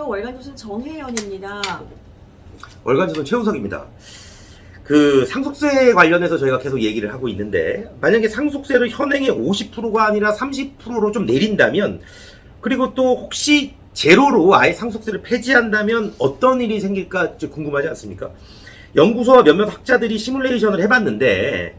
월간조선 정혜연입니다. 월간조선 최우석입니다. 그 상속세 관련해서 저희가 계속 얘기를 하고 있는데, 만약에 상속세를 현행의 50%가 아니라 30%로 좀 내린다면, 그리고 또 혹시 제로로 아예 상속세를 폐지한다면 어떤 일이 생길까 궁금하지 않습니까? 연구소와 몇몇 학자들이 시뮬레이션을 해봤는데,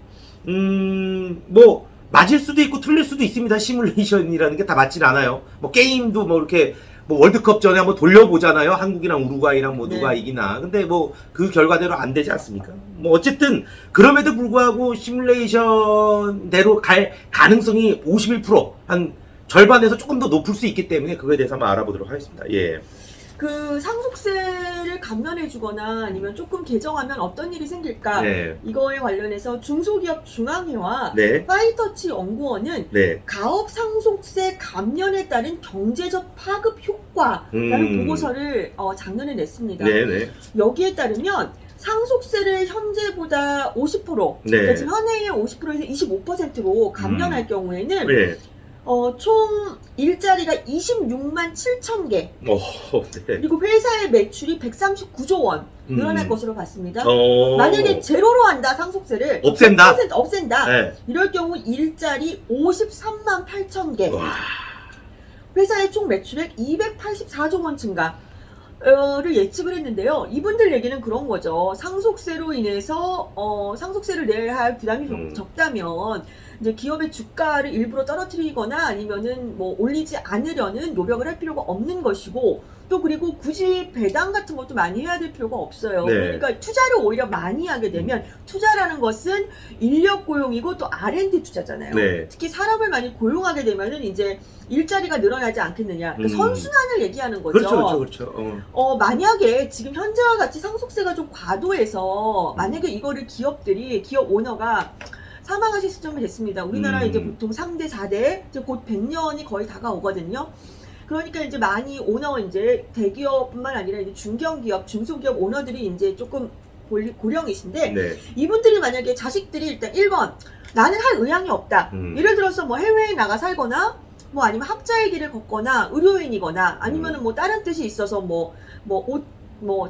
뭐 맞을 수도 있고 틀릴 수도 있습니다. 시뮬레이션이라는 게 다 맞진 않아요. 뭐 게임도 뭐 이렇게 뭐 월드컵 전에 한번 돌려보잖아요. 한국이랑 우루과이랑 뭐 누가 이기나. 근데 뭐 그 결과대로 안 되지 않습니까? 뭐 어쨌든 그럼에도 불구하고 시뮬레이션대로 갈 가능성이 51%, 한 절반에서 조금 더 높을 수 있기 때문에 그거에 대해서 한번 알아보도록 하겠습니다. 예. 그 상속세를 감면해주거나 아니면 조금 개정하면 어떤 일이 생길까? 네. 이거에 관련해서 중소기업 중앙회와 네. 파이터치 연구원은 네. 가업 상속세 감면에 따른 경제적 파급 효과라는 보고서를 작년에 냈습니다. 네네. 여기에 따르면 상속세를 현재보다 50%, 네. 그러니까 지금 현행의 50%에서 25%로 감면할 경우에는 네. 총 일자리가 26만 7천 개, 네. 그리고 회사의 매출이 139조 원 늘어날 것으로 봤습니다. 만약에 제로로 한다, 상속세를 없앤다. 100% 없앤다. 네. 이럴 경우 일자리 53만 8천 개, 와. 회사의 총 매출액 284조 원 증가를 예측을 했는데요. 이분들 얘기는 그런 거죠. 상속세로 인해서 상속세를 내야 할 부담이 적다면 이제 기업의 주가를 일부러 떨어뜨리거나 아니면은 뭐 올리지 않으려는 노력을 할 필요가 없는 것이고, 또 그리고 굳이 배당 같은 것도 많이 해야 될 필요가 없어요. 네. 그러니까 투자를 오히려 많이 하게 되면, 투자라는 것은 인력 고용이고 또 R&D 투자잖아요. 네. 특히 사람을 많이 고용하게 되면은 이제 일자리가 늘어나지 않겠느냐. 그러니까 선순환을 얘기하는 거죠. 그렇죠. 만약에 지금 현재와 같이 상속세가 좀 과도해서 만약에 이거를 기업 오너가 사망하실 시점이 됐습니다. 우리나라 이제 보통 3대, 4대, 이제 곧 100년이 거의 다가오거든요. 그러니까 이제 많이 오너, 이제 대기업뿐만 아니라 이제 중견기업, 중소기업 오너들이 이제 조금 고령이신데, 네. 이분들이 만약에 자식들이 일단 1번, 나는 할 의향이 없다. 예를 들어서 뭐 해외에 나가 살거나, 뭐 아니면 학자의 길을 걷거나, 의료인이거나, 아니면은 뭐 다른 뜻이 있어서 옷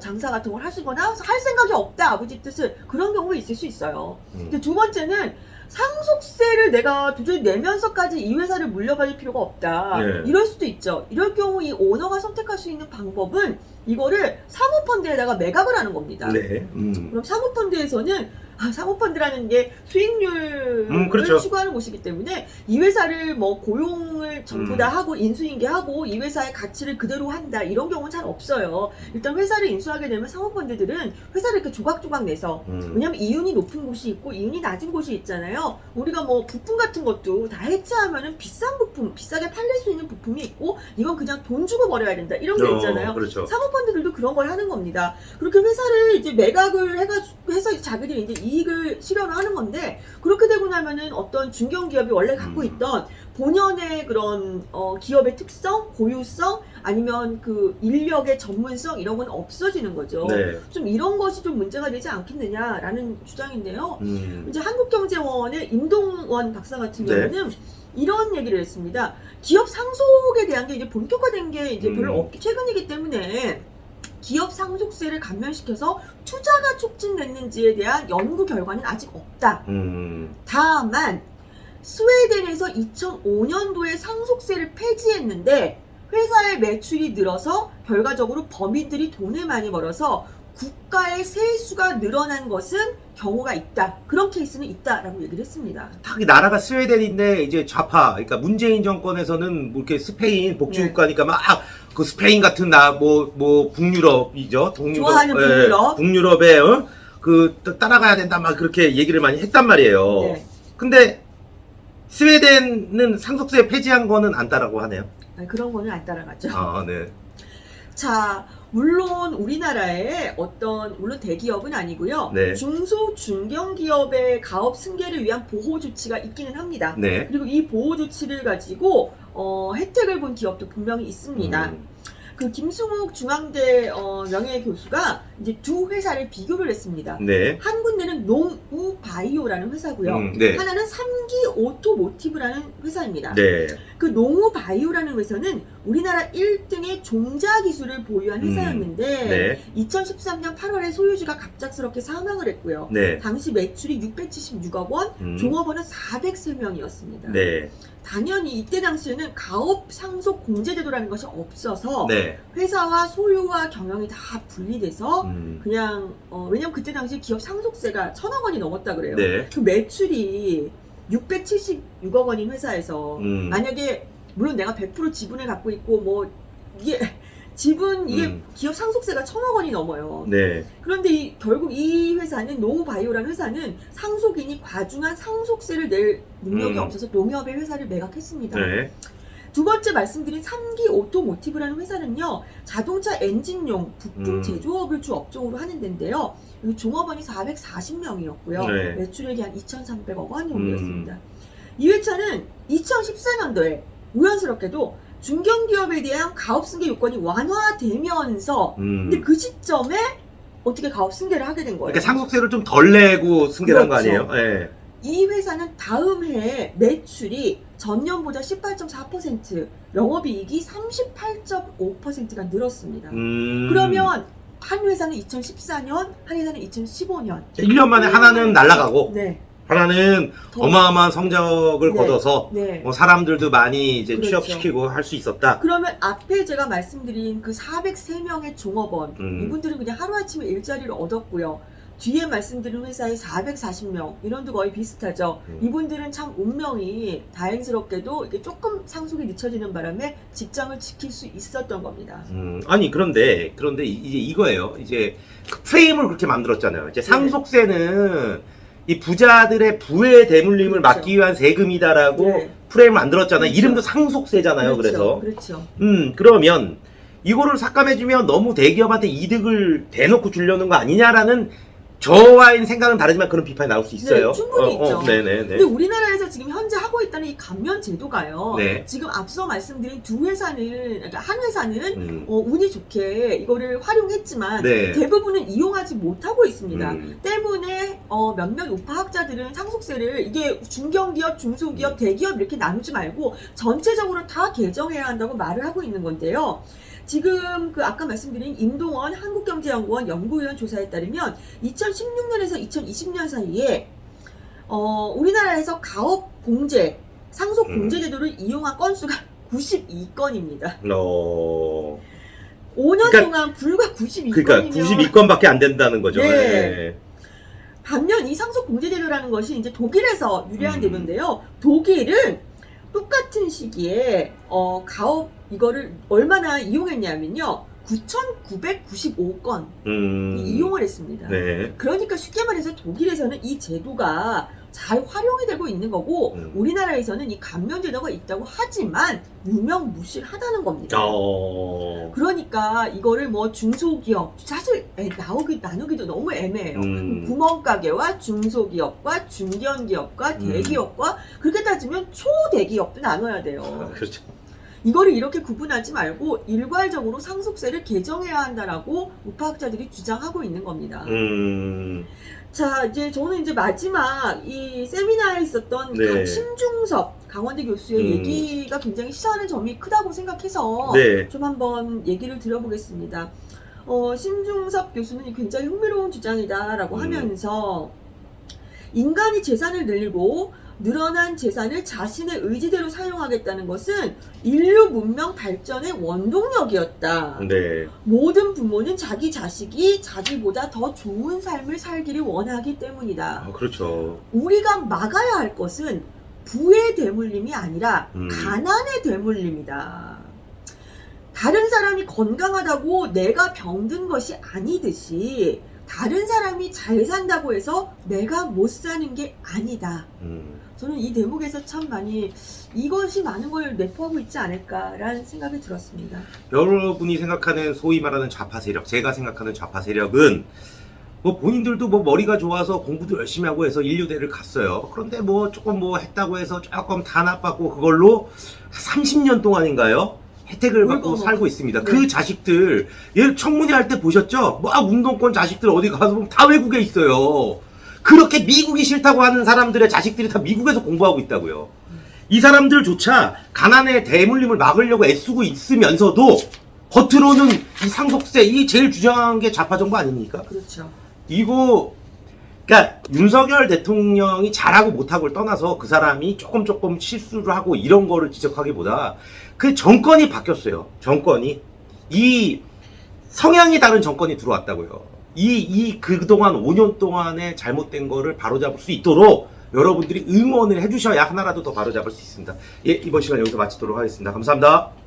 장사 같은 걸 하시거나 할 생각이 없다, 아버지 뜻은. 그런 경우가 있을 수 있어요. 근데 두 번째는 상속세를 내가 도저히 내면서까지 이 회사를 물려받을 필요가 없다. 네. 이럴 수도 있죠. 이럴 경우 이 오너가 선택할 수 있는 방법은 이거를 사모펀드에다가 매각을 하는 겁니다. 네. 그럼 사모펀드에서는 사모펀드라는 게 수익률을 그렇죠. 추구하는 곳이기 때문에 이 회사를 뭐 고용을 전부 다 하고 인수인계하고 이 회사의 가치를 그대로 한다, 이런 경우는 잘 없어요. 일단 회사를 인수하게 되면 사모펀드들은 회사를 이렇게 조각조각 내서, 왜냐면 이윤이 높은 곳이 있고 이윤이 낮은 곳이 있잖아요. 우리가 뭐 부품 같은 것도 다 해체하면은 비싼 부품, 비싸게 팔릴 수 있는 부품이 있고, 이건 그냥 돈 주고 버려야 된다, 이런 게 있잖아요. 그렇죠. 사모펀드들도 그런 걸 하는 겁니다. 그렇게 회사를 이제 매각을 해가지고 해서 자기들이 이제 이익을 실현을 하는 건데, 그렇게 되고 나면은 어떤 중견기업이 원래 갖고 있던 본연의 그런 기업의 특성, 고유성, 아니면 그 인력의 전문성, 이런 건 없어지는 거죠. 네. 좀 이런 것이 좀 문제가 되지 않겠느냐라는 주장인데요. 이제 한국경제원의 임동원 박사 같은 경우는 이런 얘기를 했습니다. 기업 상속에 대한 게 이제 본격화된 게 이제 별로 없기 최근이기 때문에 기업 상속세를 감면시켜서 투자가 촉진됐는지에 대한 연구 결과는 아직 없다. 다만 스웨덴에서 2005년도에 상속세를 폐지했는데 회사의 매출이 늘어서 결과적으로 범인들이 돈을 많이 벌어서 국가의 세수가 늘어난 것은 경우가 있다. 그런 케이스는 있다라고 얘기를 했습니다. 딱 나라가 스웨덴인데 이제 좌파, 그러니까 문재인 정권에서는 뭐 이렇게 스페인 복지국가니까 막 그 스페인 같은 뭐 북유럽이죠. 좋아하는 북유럽. 북유럽에 그 따라가야 된다 막 그렇게 얘기를 많이 했단 말이에요. 네. 근데 스웨덴은 상속세 폐지한 거는 안 따라고 하네요. 그런 거는 안 따라가죠. 네. 자, 물론 우리나라에 물론 대기업은 아니고요. 네. 중소, 중견기업의 가업 승계를 위한 보호 조치가 있기는 합니다. 네. 그리고 이 보호 조치를 가지고 혜택을 본 기업도 분명히 있습니다. 그 김승욱 중앙대 명예교수가 이제 두 회사를 비교를 했습니다. 네. 한 군데는 농우바이오라는 회사고요. 네. 하나는 3기 오토모티브라는 회사입니다. 네. 그 농우바이오라는 회사는 우리나라 1등의 종자 기술을 보유한 회사였는데 네. 2013년 8월에 소유주가 갑작스럽게 사망을 했고요. 네. 당시 매출이 676억 원, 종업원은 403명이었습니다. 네. 당연히 이때 당시에는 가업 상속 공제 제도라는 것이 없어서 네. 회사와 소유와 경영이 다 분리돼서 음. 그냥 왜냐면 그때 당시 기업 상속세가 1,000억 원이 넘었다 그래요. 네. 그 매출이 676억 원인 회사에서 만약에 물론 내가 100% 지분을 갖고 있고 뭐 이게 지분 이게 기업 상속세가 1,000억 원이 넘어요. 네. 그런데 결국 이 회사는 농우바이오라는 회사는 상속인이 과중한 상속세를 낼 능력이 없어서 농협의 회사를 매각했습니다. 네. 두 번째 말씀드린 3기 오토모티브라는 회사는요, 자동차 엔진용 부품 제조업을 주 업종으로 하는 데인데요. 여기 종업원이 440명이었고요. 네. 매출액이 한 2,300억 원 정도였습니다. 이 회차는 2014년도에 우연스럽게도 중견기업에 대한 가업승계 요건이 완화되면서 근데 그 시점에 어떻게 가업승계를 하게 된 거예요. 그러니까 상속세를 좀 덜 내고 승계를 한 거 그렇죠. 아니에요? 네. 이 회사는 다음 해에 매출이 전년보다 18.4%, 영업이익이 38.5%가 늘었습니다. 그러면 한 회사는 2014년, 한 회사는 2015년. 1년 만에 하나는 날아가고 네. 하나는 더- 어마어마한 성적을 네. 거둬서 네. 뭐 사람들도 많이 이제 그렇죠. 취업시키고 할 수 있었다. 그러면 앞에 제가 말씀드린 그 403명의 종업원, 음. 이분들은 그냥 하루아침에 일자리를 얻었고요. 뒤에 말씀드린 회사의 440명, 이런도 거의 비슷하죠. 이분들은 참 운명이 다행스럽게도 이게 조금 상속이 늦춰지는 바람에 직장을 지킬 수 있었던 겁니다. 아니 그런데 이제 이거예요. 이제 그 프레임을 그렇게 만들었잖아요. 이제 상속세는 이 부자들의 부의 대물림을 그렇죠. 막기 위한 세금이다라고 네. 프레임을 만들었잖아요. 그렇죠. 이름도 상속세잖아요. 그래서 그렇죠. 그러면 이거를 삭감해주면 너무 대기업한테 이득을 대놓고 주려는 거 아니냐라는 저와의 생각은 다르지만 그런 비판이 나올 수 있어요. 네, 충분히 있죠. 네네네. 근데 우리나라에서 지금 현재 하고 있다는 이 감면 제도가요. 네. 지금 앞서 말씀드린 두 회사는, 그러니까 한 회사는 운이 좋게 이거를 활용했지만 네. 대부분은 이용하지 못하고 있습니다. 음. 때문에 몇몇 우파학자들은 상속세를 이게 중견기업, 중소기업, 대기업 이렇게 나누지 말고 전체적으로 다 개정해야 한다고 말을 하고 있는 건데요. 지금 그 아까 말씀드린 임동원 한국경제연구원 연구위원 조사에 따르면 2016년에서 2020년 사이에 우리나라에서 가업 공제, 상속 공제 제도를 이용한 건수가 92건입니다. 5년 그러니까- 동안 불과 92건이면 그러니까 92건밖에 안 된다는 거죠. 네. 네. 반면 이 상속 공제 제도라는 것이 이제 독일에서 유래한 제도인데요. 독일은 똑같은 시기에 가업 이거를 얼마나 이용했냐면요. 9,995건 이용을 했습니다. 네. 그러니까 쉽게 말해서 독일에서는 이 제도가 잘 활용이 되고 있는 거고 우리나라에서는 이 감면 제도가 있다고 하지만 유명무실하다는 겁니다. 그러니까 이거를 뭐 중소기업 사실 나누기도 너무 애매해요. 구멍가게와 중소기업과 중견기업과 대기업과 그렇게 따지면 초대기업도 나눠야 돼요. 그렇죠. 이거를 이렇게 구분하지 말고 일괄적으로 상속세를 개정해야 한다라고 우파학자들이 주장하고 있는 겁니다. 자, 이제 저는 이제 마지막 이 세미나에 있었던 네. 심중섭 강원대 교수의 얘기가 굉장히 시사하는 점이 크다고 생각해서 네. 좀 한번 얘기를 드려보겠습니다. 심중섭 교수는 굉장히 흥미로운 주장이다라고 하면서 인간이 재산을 늘리고 늘어난 재산을 자신의 의지대로 사용하겠다는 것은 인류 문명 발전의 원동력이었다. 네. 모든 부모는 자기 자식이 자기보다 더 좋은 삶을 살기를 원하기 때문이다. 그렇죠. 우리가 막아야 할 것은 부의 대물림이 아니라 가난의 대물림이다. 다른 사람이 건강하다고 내가 병든 것이 아니듯이 다른 사람이 잘 산다고 해서 내가 못 사는 게 아니다. 저는 이 대목에서 참 많이 이것이 많은 걸 내포하고 있지 않을까라는 생각이 들었습니다. 여러분이 생각하는 소위 말하는 좌파 세력, 제가 생각하는 좌파 세력은 뭐 본인들도 뭐 머리가 좋아서 공부도 열심히 하고 해서 인류대를 갔어요. 그런데 뭐 조금 뭐 했다고 해서 조금 단합받고 그걸로 30년 동안인가요? 혜택을 받고 살고 있습니다. 네. 그 자식들, 얘 청문회 할 때 보셨죠? 막 운동권 자식들 어디 가서 보면 다 외국에 있어요. 그렇게 미국이 싫다고 하는 사람들의 자식들이 다 미국에서 공부하고 있다고요. 이 사람들조차 가난의 대물림을 막으려고 애쓰고 있으면서도 겉으로는 이 상속세, 이 제일 주장한 게 좌파 정부 아닙니까? 그렇죠. 이거, 그러니까 윤석열 대통령이 잘하고 못하고를 떠나서 그 사람이 조금 실수를 하고 이런 거를 지적하기보다 그 정권이 바뀌었어요. 정권이. 이 성향이 다른 정권이 들어왔다고요. 그동안 5년 동안의 잘못된 거를 바로잡을 수 있도록 여러분들이 응원을 해주셔야 하나라도 더 바로잡을 수 있습니다. 예, 이번 시간 여기서 마치도록 하겠습니다. 감사합니다.